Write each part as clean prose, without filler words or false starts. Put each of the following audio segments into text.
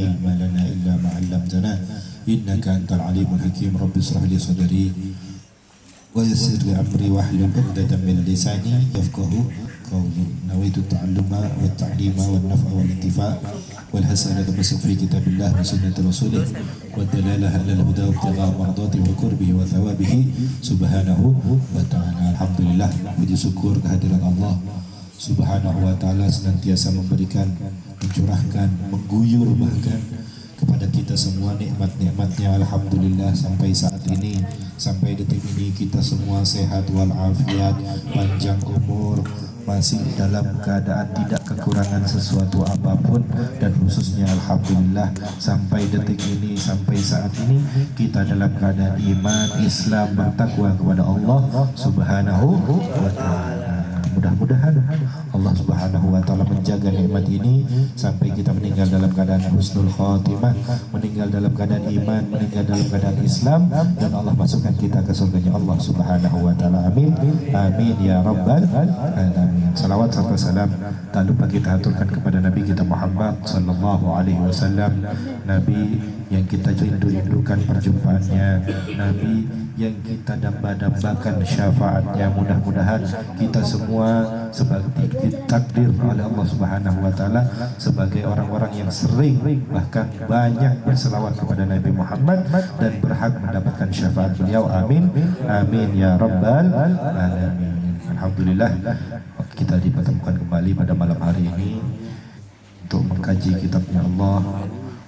ilma lana illa ma 'allamtana innaka antal alimul hakim. Rabbi ishrah li sadri wa yassir li amri wahlul 'uqdatam min lisani yafqahu qawli. Nawaitu ta'alluma wa ta'lima wa naf'a wal intifa' wal hasanata fi kitabillah wa sunnati rasulih wa dalalah ala al-huda wa ibtigha' mardati wa qurbihi wa thawabihi subhanahu wa ta'ala. Alhamdulillah, puji syukur kehadiran Allah subhanahu wa ta'ala senantiasa memberikan, mencurahkan, mengguyur bahkan kepada kita semua nikmat-nikmatnya. Alhamdulillah, sampai saat ini, sampai detik ini kita semua sehat walafiat, panjang umur, masih dalam keadaan tidak kekurangan sesuatu apapun, dan khususnya alhamdulillah sampai detik ini, sampai saat ini kita dalam keadaan iman, Islam, bertakwa kepada Allah subhanahu wa ta'ala. Mudah-mudahan Allah subhanahu wa ta'ala menjaga nikmat ini sampai kita meninggal dalam keadaan husnul khatimah, meninggal dalam keadaan iman, meninggal dalam keadaan Islam, dan Allah masukkan kita ke surganya Allah subhanahu wa ta'ala. Amin, amin ya rabbal alamin. Salawat serta salam tak lupa kita aturkan kepada Nabi kita Muhammad sallallahu alaihi wasallam, Nabi yang kita rindu-rindukan perjumpaannya, Nabi yang kita damba-dambakan syafaatnya. Mudah-mudahan kita semua sebagai ditakdir oleh Allah subhanahu wa ta'ala sebagai orang-orang yang sering bahkan banyak berselawat kepada Nabi Muhammad dan berhak mendapatkan syafaat beliau. Amin, amin ya rabbal alamin. Alhamdulillah, kita dipertemukan kembali pada malam hari ini untuk mengkaji kitabnya Allah,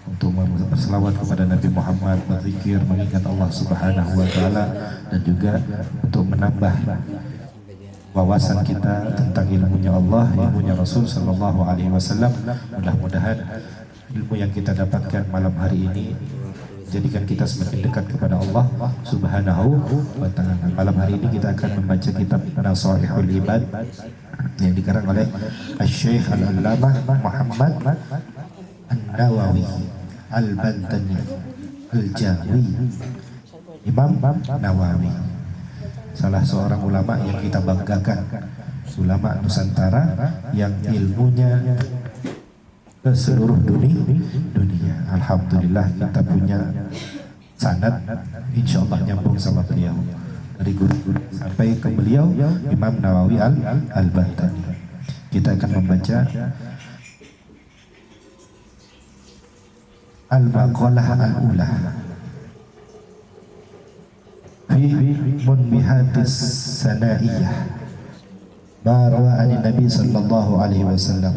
untuk berselawat kepada Nabi Muhammad, berzikir, mengingat Allah subhanahu wa ta'ala, dan juga untuk menambah wawasan kita tentang ilmunya Allah, ilmunya Rasul sallallahu alaihi wasallam. Mudah-mudahan ilmu yang kita dapatkan malam hari ini jadikan kita semakin dekat kepada Allah subhanahu wa ta'ala. Malam hari ini kita akan membaca kitab Nasaihul Ibad yang dikarang oleh Asy-Syaikh Al-Allamah Muhammad An-Nawawi Al-Bantani Al-Jawi, Imam Nawawi, salah seorang ulama yang kita banggakan, ulama Nusantara yang ilmunya ke seluruh dunia. Alhamdulillah kita punya sanad insyaallah nyambung sama beliau, dari guru sampai ke beliau Imam Nawawi Al-Bantani. Kita akan membaca Al-Maqalah Al-Ula fi Munbihatis Sanaiyah ma rawa an Nabi sallallahu alaihi wasallam,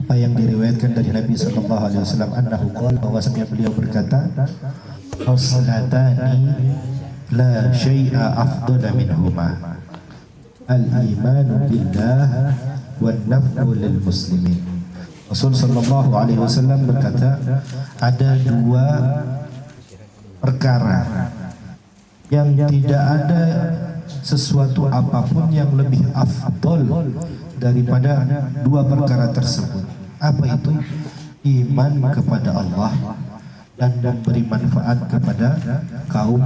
apa yang diriwayatkan dari Nabi sallallahu alaihi wasallam, annahu qala, bahwasanya beliau berkata, as-salatani la syai'a afdala minhuma, al-imanu billah wan naf'u lil muslimin. Rasul sallallahu alaihi wasallam berkata, ada dua perkara yang tidak ada sesuatu apapun yang lebih afdol daripada dua perkara tersebut. Apa itu? Iman kepada Allah dan memberi manfaat kepada kaum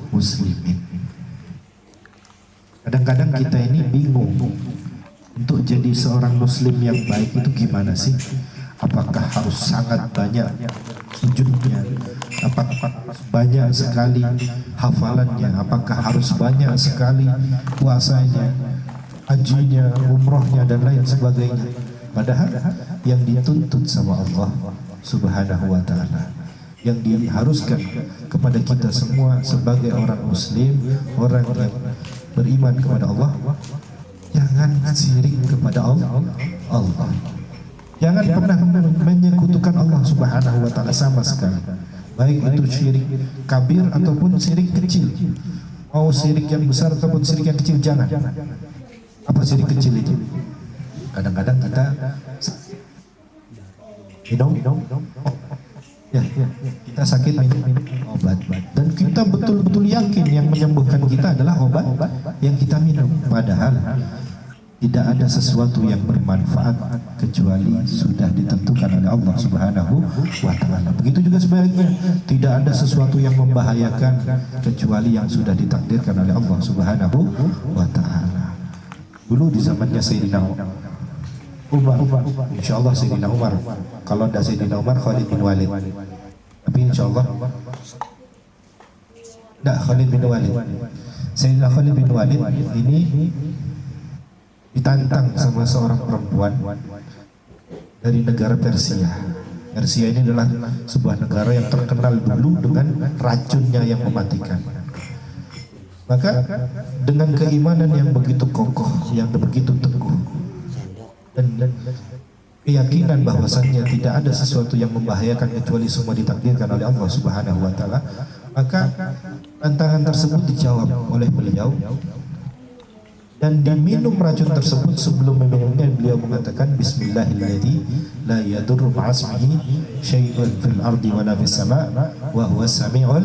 muslimin. Kadang-kadang kita ini bingung, untuk jadi seorang muslim yang baik itu gimana sih? Apakah harus sangat banyak sujudnya? Apakah banyak sekali hafalannya? Apakah harus banyak sekali puasanya, hajinya, umrohnya, dan lain sebagainya? Padahal yang dituntut sama Allah subhanahu wa ta'ala, yang diharuskan kepada kita semua sebagai orang muslim, orang yang beriman kepada Allah, jangan syirik kepada Allah. Jangan pernah menyekutukan Allah subhanahu wa ta'ala sama sekali, baik itu syirik kabir ataupun syirik kecil. Mau syirik yang besar ataupun syirik yang kecil, jangan. Apa syirik kecil itu? Kadang-kadang kita minum ya, kita sakit minum obat, dan kita betul-betul yakin yang menyembuhkan kita adalah obat yang kita minum. Padahal tidak ada sesuatu yang bermanfaat kecuali sudah ditentukan oleh Allah subhanahu wa ta'ala. Begitu juga sebaliknya, tidak ada sesuatu yang membahayakan kecuali yang sudah ditakdirkan oleh Allah subhanahu wa ta'ala. Dulu di zamannya Sayyidina Umar. Insyaallah Sayyidina Umar. Kalau tidak Sayyidina Umar, Khalid bin Walid. Tapi insyaallah tidak, Khalid bin Walid. Sayyidina Khalid bin Walid ini ditantang sama seorang perempuan dari negara Persia. Persia ini adalah sebuah negara yang terkenal dulu dengan racunnya yang mematikan. Maka dengan keimanan yang begitu kokoh, yang begitu teguh, dan keyakinan bahwasannya tidak ada sesuatu yang membahayakan kecuali semua ditakdirkan oleh Allah Subhanahu wa taala, maka tantangan tersebut dijawab oleh beliau. Dan diminum racun tersebut. Sebelum meminumnya beliau mengatakan Bismillahirrahmanirrahim, la yadurru ma'asmihi syai'un fil ardi wa la fis sama' wa huwa sami'ul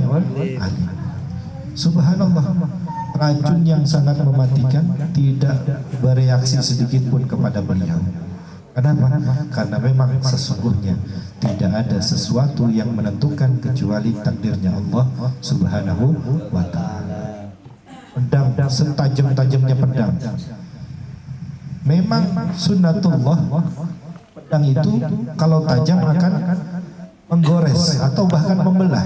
alim. Subhanallah, racun yang sangat mematikan tidak bereaksi sedikit pun kepada beliau. Kenapa? Karena memang sesungguhnya tidak ada sesuatu yang menentukan kecuali takdirnya Allah Subhanahu wa ta'ala. Pedang setajam-tajamnya pedang, memang sunnatullah, pedang itu kalau tajam akan menggores atau bahkan membelah.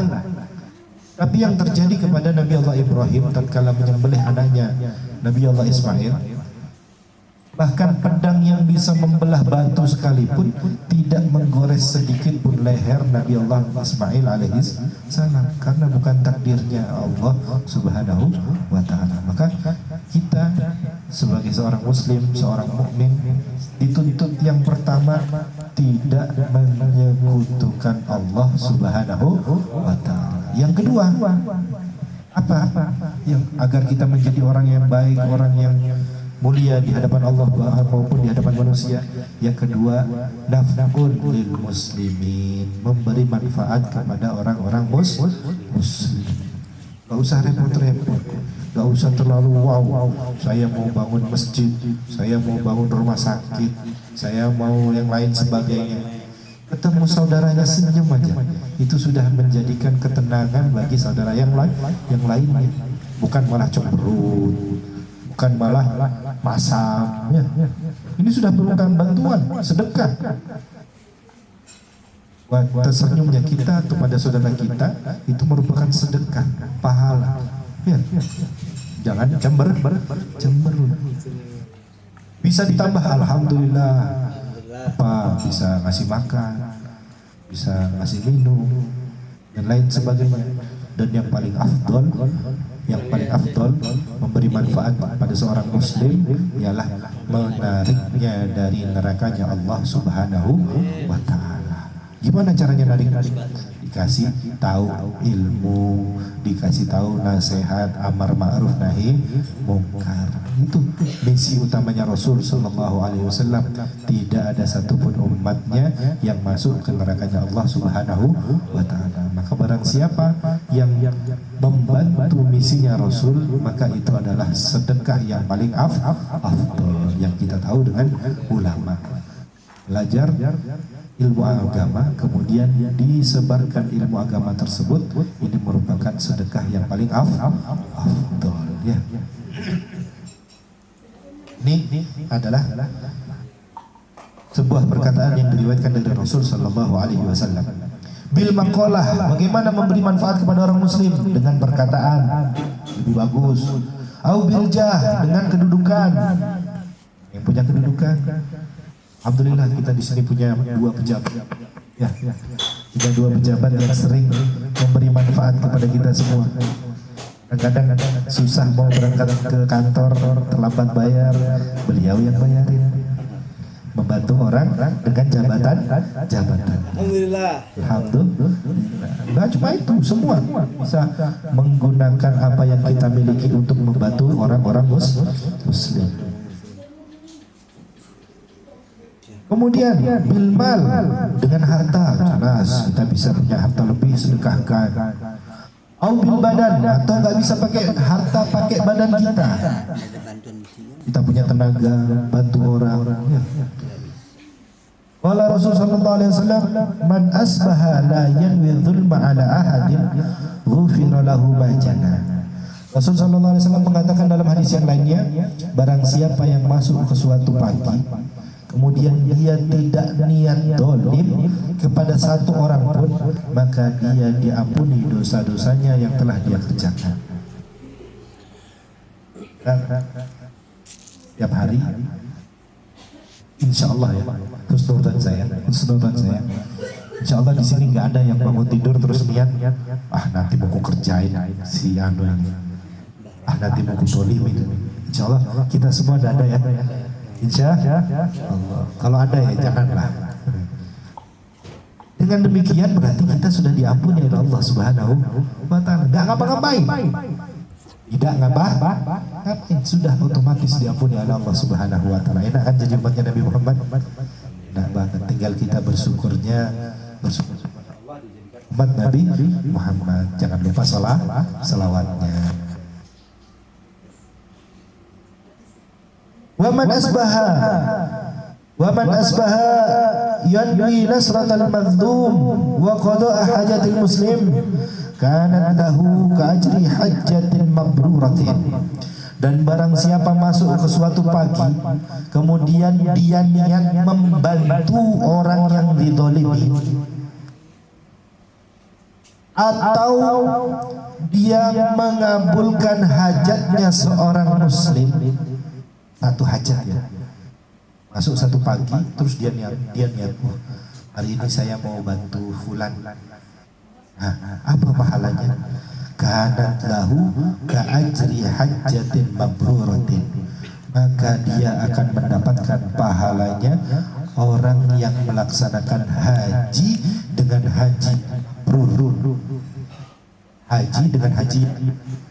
Tapi yang terjadi kepada Nabi Allah Ibrahim tatkala menyembelih anaknya Nabi Allah Ismail, bahkan pedang yang bisa membelah batu sekalipun tidak menggores sedikit pun leher Nabi Allah Ismail alaihi salam, karena bukan takdirnya Allah Subhanahu wa ta'ala. Maka kita sebagai seorang muslim, seorang mukmin, dituntut yang pertama tidak menyekutukan Allah Subhanahu wa ta'ala. Yang kedua apa? Yang agar kita menjadi orang yang baik, orang yang mulia di hadapan Allah maupun di hadapan manusia. Yang kedua, naf'un lil muslimin, memberi manfaat kepada orang-orang muslim. Gak usah repot-repot, gak usah terlalu wow, saya mau bangun masjid, saya mau bangun rumah sakit, saya mau yang lain sebagainya. Ketemu saudaranya senyum aja, itu sudah menjadikan ketenangan bagi saudara yang lainnya. Bukan malah cemberut, bukan malah masam, ya. Ini sudah merupakan bantuan, sedekah. Tersenyumnya kita kepada saudara kita itu merupakan sedekah, pahala. Ya. Jangan cemberut. Bisa ditambah alhamdulillah, apa bisa ngasih makan, bisa ngasih minum dan lain sebagainya. Dan yang paling afdol memberi manfaat pada seorang muslim ialah menariknya dari nerakanya Allah Subhanahu wa ta'ala. Gimana caranya narik? Dikasih tahu ilmu, dikasih tahu nasihat, amar ma'ruf nahi mungkar. Itu misi utamanya Rasul sallallahu alaihi wasallam. Tidak ada satupun umatnya yang masuk ke nerakanya Allah Subhanahu wa ta'ala. Maka barang siapa yang membantu misinya Rasul, maka itu adalah sedekah yang paling afdal yang kita tahu dengan ulama. Belajar ilmu agama, kemudian disebarkan ilmu agama tersebut, ini merupakan sedekah yang paling afdal, ya. Ini adalah sebuah perkataan yang diriwayatkan dari Rasul sallallahu alaihi wasallam. Bil maqalah, bagaimana memberi manfaat kepada orang muslim dengan perkataan lebih bagus. Au bil jah, dengan kedudukan. Yang punya kedudukan, alhamdulillah kita di sini punya dua pejabat. Ya, punya dua pejabat yang sering memberi manfaat kepada kita semua. Kadang-kadang susah mau berangkat ke kantor, terlambat bayar, beliau yang bayarin. Membantu orang dengan jabatan. Alhamdulillah. Nah, cuma itu, semua bisa menggunakan apa yang kita miliki untuk membantu orang-orang muslim. Kemudian bilmal, dengan harta, jelas kita bisa punya harta lebih, sedekahkan. Au bil badan, atau nggak bisa pakai harta, pakai badan kita. Kita punya tenaga, bantu orang. Ya. Wala Rasul sallallahu alaihi wasallam, man asbaha la yanwi dzulma ala ahadin ghufira lahu ma jana. Rasul sallallahu alaihi wasallam mengatakan dalam hadis yang lainnya, barang siapa yang masuk ke suatu pagi kemudian dia tidak niat dolim kepada satu orang pun, maka dia diampuni dosa-dosanya yang telah dia kerjakan. Tiap hari, insya Allah ya, husnudzon saya, insya Allah di sini nggak ada yang bangun tidur terus niat, nanti mau ku kerjain si anu ini, nanti mau ku dolimin. Insya Allah kita semua ada ya, insya Allah. Kalau ada ya janganlah. Dengan demikian berarti kita sudah diampuni oleh Allah Subhanahu wa Ta'ala. Nggak ngapa-ngapain, tidak ngapain, sudah otomatis diampuni oleh Allah Subhanahu wa Ta'ala. Enak kan jadi umatnya Nabi Muhammad? Nah, bahkan tinggal kita bersyukur umat Nabi Muhammad. Jangan lupa salawatnya. Waman asbaha yanwi nasratal mazlum wa qada'a hajatil muslim kanat lahu ka'ajri hajjatin mabruratin. Dan barang siapa masuk ke suatu pagi kemudian dia niat membantu orang yang dizalimi, atau dia mengabulkan hajatnya seorang muslim, satu hajat ya, masuk satu pagi terus dia niat hari ini saya mau bantu fulan. Apa pahalanya? Kanat lahu ka'ajri hajjatin mabruratin, maka dia akan mendapatkan pahalanya orang yang melaksanakan haji dengan haji mabrur. Haji dengan haji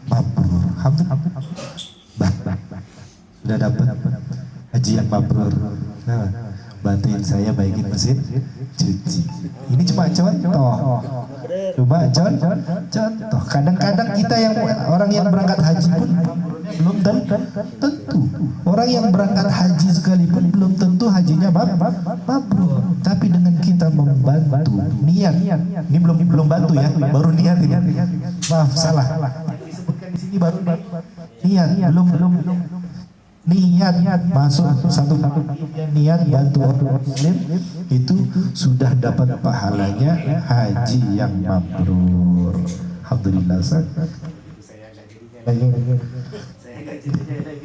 mabrur. Sudah dapat haji yang mabrur. Bantuin saya baikin mesin cuci. Ini cuma contoh. Kadang-kadang kita yang orang yang berangkat haji pun belum tentu. Orang yang berangkat haji sekalipun belum tentu hajinya mabrur. Tapi dengan kita membantu niat, ini belum bantu ya, baru niat ini. Maaf salah. Disebutkan di sini baru niat, belum niat masuk satu niat bantu orang muslim itu sudah dapat pahalanya haji yang mabrur. Alhamdulillah. Saya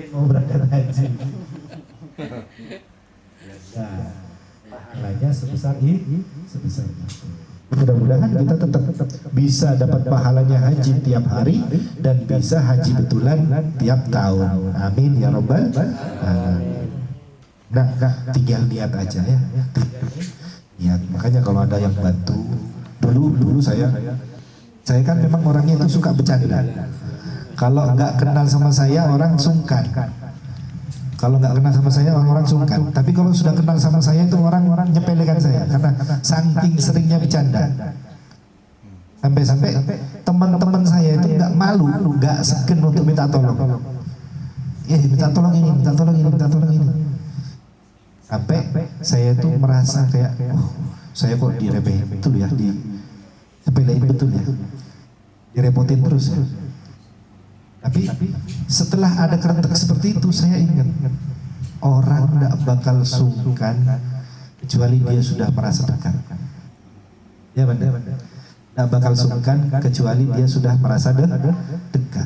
mau berangkat haji. Pahalanya sebesar itu. Mudah-mudahan kita tetap bisa dapat pahalanya haji tiap hari dan bisa haji betulan tiap tahun. Amin ya robbal alamin. Nah, tinggal niat aja ya. Niat. Makanya kalau ada yang bantu, dulu saya kan memang orangnya itu suka bercanda. Kalau nggak kenal sama saya orang sungkan. Kalau nggak kenal sama saya orang-orang sungkan. Tapi kalau sudah kenal sama saya itu orang-orang nyepelekan saya karena saking seringnya bercanda. Sampai teman-teman saya itu nggak malu, nggak segen untuk minta tolong. Minta tolong ini. Sampai saya itu merasa kayak, saya kok diremehin betul ya, disepelein betul ya, direpotin terus ya. Tapi setelah ada kerentek seperti itu, saya ingat orang tidak bakal sungkan kecuali dia sudah merasa dekat. Ya benar. Tidak bakal sungkan kecuali dia sudah merasa dekat.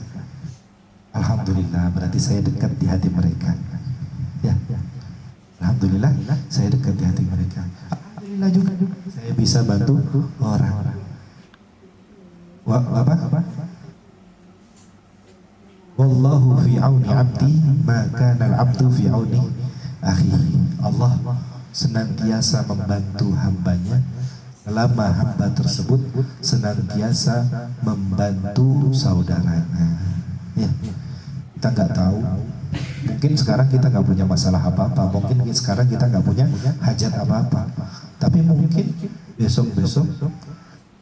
Alhamdulillah, berarti saya dekat di hati mereka. Ya, alhamdulillah, saya dekat di hati mereka. Alhamdulillah juga saya bisa bantu orang. Apa? Wallahu fi auni abdi maka al-abdu fi auni akhihi. Allah senantiasa membantu hambanya selama hamba tersebut senantiasa membantu saudaranya. Ya, kita nggak tahu. Mungkin sekarang kita nggak punya masalah apa-apa. Mungkin sekarang kita nggak punya hajat apa-apa. Tapi mungkin besok-besok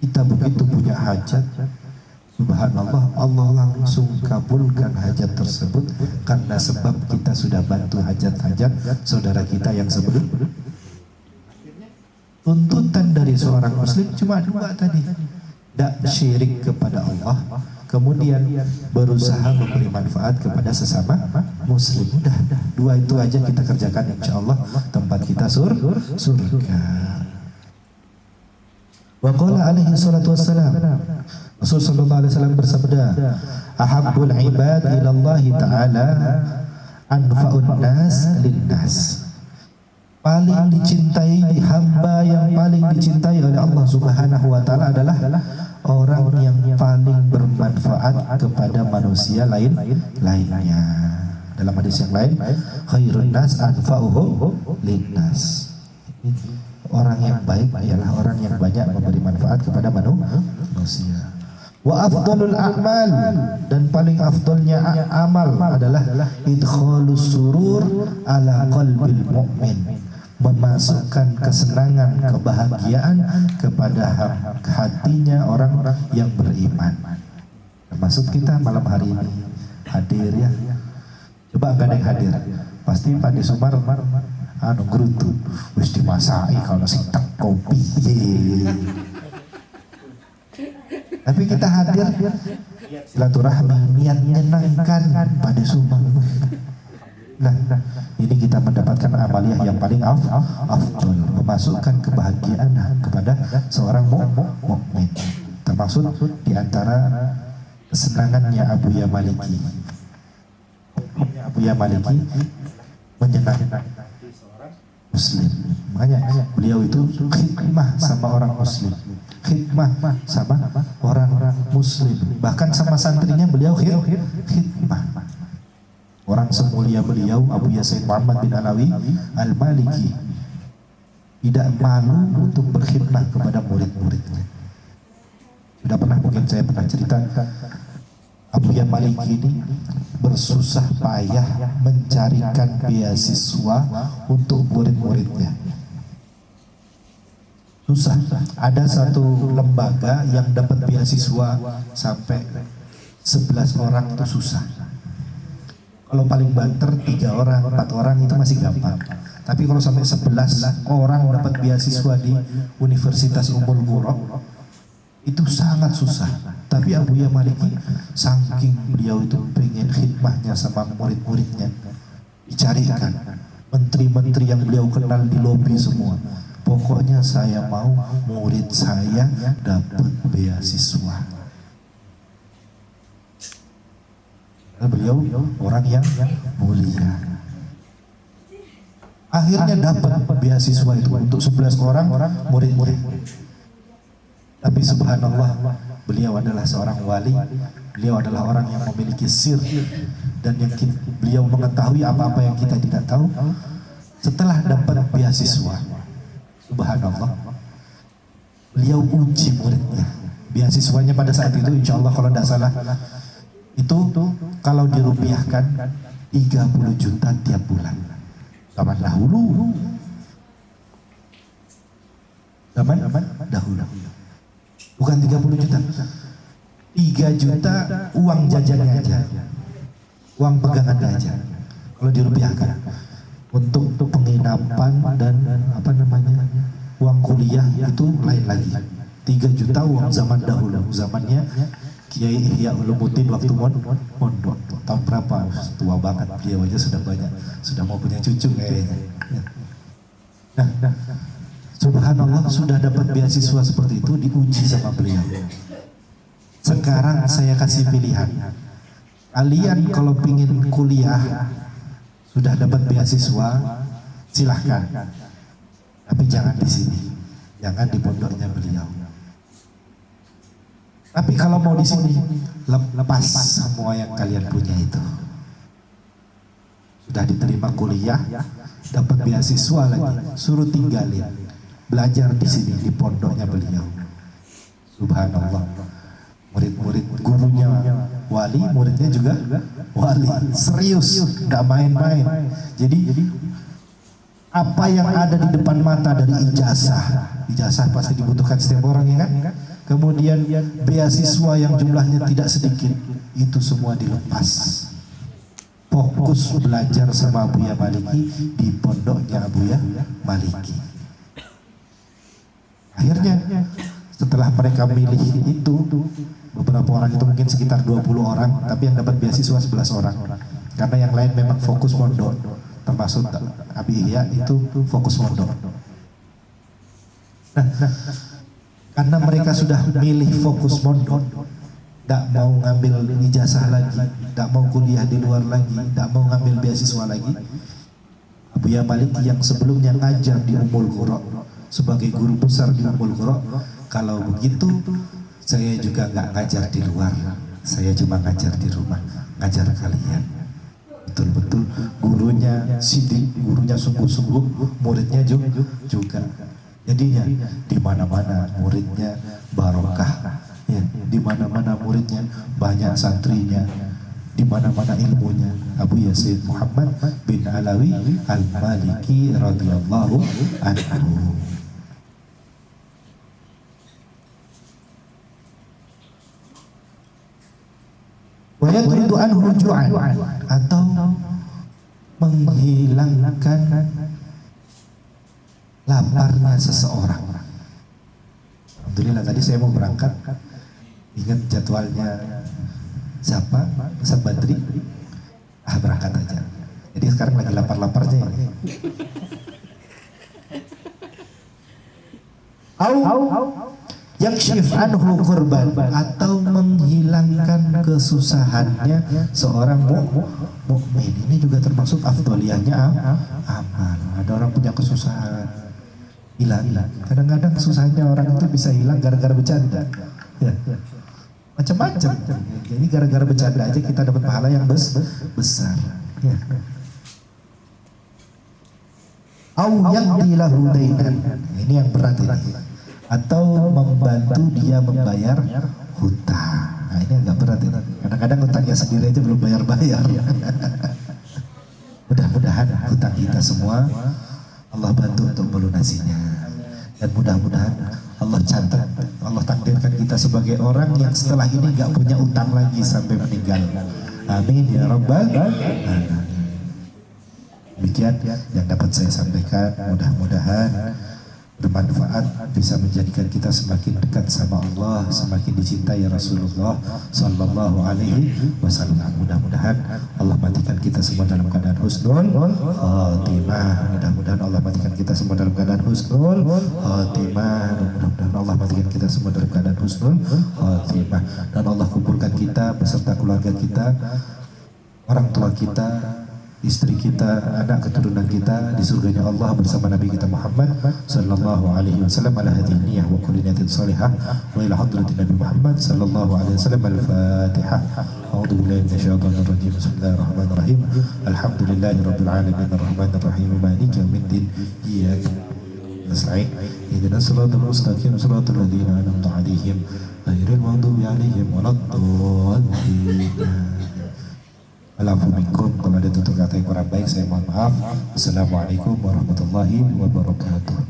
kita begitu punya hajat. Subhanallah, Allah langsung kabulkan hajat tersebut karena sebab kita sudah bantu hajat-hajat saudara kita yang sebelum. Tuntutan dari seorang muslim cuma dua tadi. Tidak syirik kepada Allah kemudian berusaha memberi manfaat kepada sesama muslim. Udah, dua itu aja kita kerjakan, insya Allah tempat kita surga. Wa qala alaihi salatu wassalam, Rasul sallallahu alaihi wasallam bersabda, ahabbul ibad ila Allah taala anfa'un nas linnas. Paling dicintai hamba yang paling dicintai oleh Allah Subhanahu wa taala adalah orang yang paling bermanfaat kepada manusia lainnya. Dalam hadis yang lain, khairun nas anfa'uhum linnas. Orang yang baik ialah orang yang banyak memberi manfaat kepada manusia. Wa afdalul a'mal, dan paling afdalnya amal adalah idkhalus surur ala qalbil mu'min, memasukkan kesenangan, kebahagiaan kepada hatinya orang yang beriman. Termasuk kita malam hari ini hadir ya. Coba enggak ada yang hadir, pasti Pak De Sumar gerutu wis dimasaki kalau sing tak kopi. Tapi kita hadir silaturahmi, niat menyenangkan pada Sumar. Nah, ini kita mendapatkan amaliyah yang paling afdal, memasukkan kebahagiaan kepada seorang mukmin. Termasuk di antara kesenangannya Abuya Maliki. Abuya Maliki menyenangkan muslim. Makanya beliau itu khidmah sama orang muslim, khidmah sama orang muslim, bahkan sama santrinya beliau khidmah. Orang semulia beliau, Abuya Said Muhammad bin Alawi Al-Maliki, tidak malu untuk berkhidmah kepada murid-muridnya. Sudah pernah, mungkin saya pernah cerita, Abuya Maliki ini bersusah payah mencarikan beasiswa untuk murid-muridnya. Susah. Ada satu lembaga yang dapat beasiswa sampai 11 orang itu susah. Kalau paling banter 3 orang, 4 orang itu masih gampang. Tapi kalau sampai 11 orang dapat beasiswa di Universitas Ummul Qura, itu sangat susah. Tapi Abuya Maliki, saking beliau itu pengen khidmahnya sama murid-muridnya, dicarikan menteri-menteri yang beliau kenal di lobi semua. Pokoknya saya mau murid saya dapat beasiswa. Beliau orang yang mulia. Akhirnya dapat beasiswa itu untuk 11 orang murid-murid. Tapi subhanallah, beliau adalah seorang wali. Beliau adalah orang yang memiliki sir, dan yang beliau mengetahui apa-apa yang kita tidak tahu. Setelah dapat beasiswa, subhanallah, beliau uji muridnya. Beasiswanya pada saat itu insya Allah kalau tidak salah itu kalau dirupiahkan 30 juta tiap bulan. Zaman dahulu. Bukan 30 juta. 3 juta uang jajannya aja. Uang pegangan aja. Kalau dirupiahkan. Untuk penginapan dan uang kuliah itu lain lagi. 3 juta uang zaman dahulu. Zamannya Kiai Ihya Ulumuddin waktu mondok. Tahun berapa? Tua banget beliau aja, sudah banyak, sudah mau punya cucu kayaknya. Nah, subhanallah, sudah dapat beasiswa seperti itu, diuji sama beliau. Sekarang saya kasih pilihan. Kalian kalau pingin kuliah, sudah dapat beasiswa, silahkan. Tapi jangan di sini, jangan di pondoknya beliau. Tapi kalau mau di sini, lepas semua yang kalian punya itu. Sudah diterima kuliah, dapat beasiswa lagi, suruh tinggalin, belajar di sini di pondoknya beliau. Subhanallah, murid-murid gurunya wali, muridnya juga wali, serius, tidak main-main. Jadi apa yang ada di depan mata dari ijazah pasti dibutuhkan setiap orang, ya kan? Kemudian beasiswa yang jumlahnya tidak sedikit, itu semua dilepas. Fokus belajar sama Abuya Maliki di pondoknya Abuya Maliki. Akhirnya setelah Setelah mereka milih itu, beberapa orang itu mungkin sekitar 20 orang, tapi yang dapat beasiswa 11 orang. Karena yang lain memang fokus mondok, termasuk Abi Ihya itu fokus mondok. Nah, karena mereka sudah milih fokus mondok, tidak mau ngambil ijazah lagi, tidak mau kuliah di luar lagi, tidak mau ngambil beasiswa lagi. Buya Maliki yang sebelumnya ngajar di Ummul Qura sebagai guru besar di Ummul Qura, kalau begitu saya juga nggak ngajar di luar, saya cuma ngajar di rumah, ngajar kalian. Betul-betul gurunya sidik, gurunya sungguh-sungguh, muridnya juga. Jadinya di mana-mana muridnya barokah, ya, di mana-mana muridnya banyak santrinya, di mana-mana ilmunya. Abu Yazid Muhammad bin Alawi Al-Maliki radhiyallahu anhu. Wa yadridu anhu ju'an, atau menghilangkan laparnya seseorang. Alhamdulillah tadi saya mau berangkat, ingat jadwalnya siapa? Ustaz Badri. Berangkat aja. Jadi sekarang lagi lapar-laparnya ini. Yakshif anhu kurban, atau menghilangkan kesusahannya seorang mukmin. Ini juga termasuk afdoliyahnya amal. Ada orang punya kesusahan, hilang. Kadang-kadang susahnya orang itu bisa hilang gara-gara bercanda. Ya. Macam-macam. Jadi gara-gara bercanda aja kita dapat pahala yang besar. Ya. Au yaqdi lahu dainan. Ini yang berat ini. Atau membantu dia membayar hutang. Nah, ini agak berat ini. Kadang-kadang hutangnya sendiri aja belum bayar-bayar. Mudah-mudahan hutang kita semua Allah bantu untuk melunasinya. Dan mudah-mudahan Allah catat, Allah takdirkan kita sebagai orang yang setelah ini gak punya utang lagi sampai meninggal. Amin ya rabbal alamin. Demikian yang dapat saya sampaikan, mudah-mudahan bermanfaat, bisa menjadikan kita semakin dekat sama Allah, semakin dicintai Rasulullah Sallallahu Alaihi Wasallam. Mudah-mudahan Allah matikan kita semua dalam keadaan husnul khotimah. Mudah-mudahan Allah matikan kita semua dalam keadaan husnul khotimah. Mudah-mudahan Allah matikan kita semua dalam keadaan husnul khotimah. Dan Allah kumpulkan kita beserta keluarga kita, orang tua kita, istri kita, anak keturunan kita di surganya Allah bersama Nabi kita Muhammad sallallahu alaihi wasallam ala hadhihi niyyah wa kulli niyatin salihah wa ila hadratin Nabi Muhammad sallallahu alaihi wasallam. Al-Fatihah. A'udzu billahi minasyaitonir rajim. Bismillahirrahmanirrahim. Alhamdulillahi rabbil alamin arrahmanir rahim maliki yaumiddin. Iyyaka nasta'in ihdinas siratal mustaqim siratal ladzina an'amta 'alaihim ghairil maghdubi 'alaihim waladdallin. Alhamdulillah, kalau ada tutur kata yang kurang baik saya mohon maaf. Assalamualaikum warahmatullahi wabarakatuh.